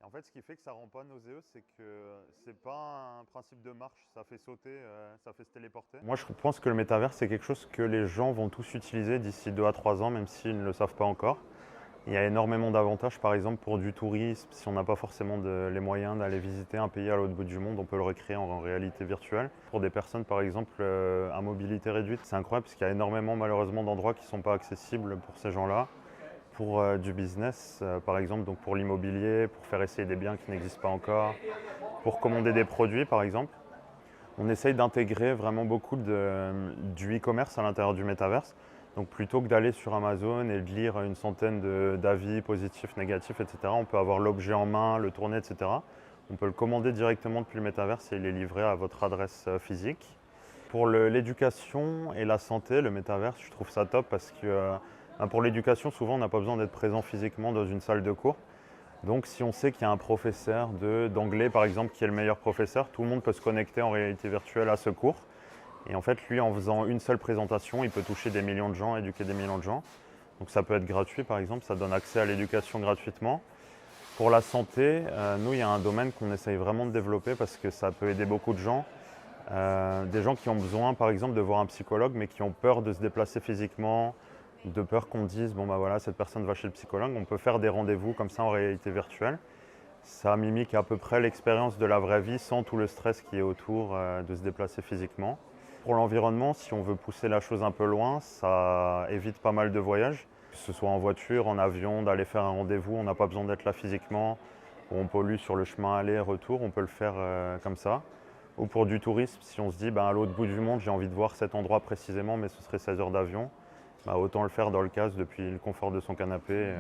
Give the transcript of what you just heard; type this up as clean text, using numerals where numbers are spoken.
En fait, ce qui fait que ça rend pas nauséeux, c'est que c'est pas un principe de marche, ça fait sauter, ça fait se téléporter. Moi, je pense que le métavers, c'est quelque chose que les gens vont tous utiliser d'ici 2 à 3 ans, même s'ils ne le savent pas encore. Il y a énormément d'avantages, par exemple, pour du tourisme. Si on n'a pas forcément les moyens d'aller visiter un pays à l'autre bout du monde, on peut le recréer en réalité virtuelle. Pour des personnes, par exemple, à mobilité réduite, c'est incroyable parce qu'il y a énormément, malheureusement, d'endroits qui ne sont pas accessibles pour ces gens-là. Pour du business, par exemple, donc pour l'immobilier, pour faire essayer des biens qui n'existent pas encore, pour commander des produits, par exemple. On essaye d'intégrer vraiment beaucoup du e-commerce à l'intérieur du métaverse. Donc plutôt que d'aller sur Amazon et de lire une centaine d'avis positifs, négatifs, etc., on peut avoir l'objet en main, le tourner, etc. On peut le commander directement depuis le métaverse et il est livré à votre adresse physique. Pour l'éducation et la santé, le métaverse, je trouve ça top parce que pour l'éducation, souvent, on n'a pas besoin d'être présent physiquement dans une salle de cours. Donc si on sait qu'il y a un professeur d'anglais, par exemple, qui est le meilleur professeur, tout le monde peut se connecter en réalité virtuelle à ce cours. Et en fait, lui, en faisant une seule présentation, il peut toucher des millions de gens, éduquer des millions de gens. Donc ça peut être gratuit, par exemple, ça donne accès à l'éducation gratuitement. Pour la santé, nous, il y a un domaine qu'on essaye vraiment de développer parce que ça peut aider beaucoup de gens. Des gens qui ont besoin, par exemple, de voir un psychologue, mais qui ont peur de se déplacer physiquement, de peur qu'on dise, bon bah voilà, cette personne va chez le psychologue. On peut faire des rendez-vous comme ça en réalité virtuelle. Ça mimique à peu près l'expérience de la vraie vie sans tout le stress qui est autour de se déplacer physiquement. Pour l'environnement, si on veut pousser la chose un peu loin, ça évite pas mal de voyages, que ce soit en voiture, en avion, d'aller faire un rendez-vous, on n'a pas besoin d'être là physiquement, ou on pollue sur le chemin aller-retour, on peut le faire comme ça. Ou pour du tourisme, si on se dit à l'autre bout du monde, j'ai envie de voir cet endroit précisément, mais ce serait 16 heures d'avion, autant le faire dans le casque depuis le confort de son canapé.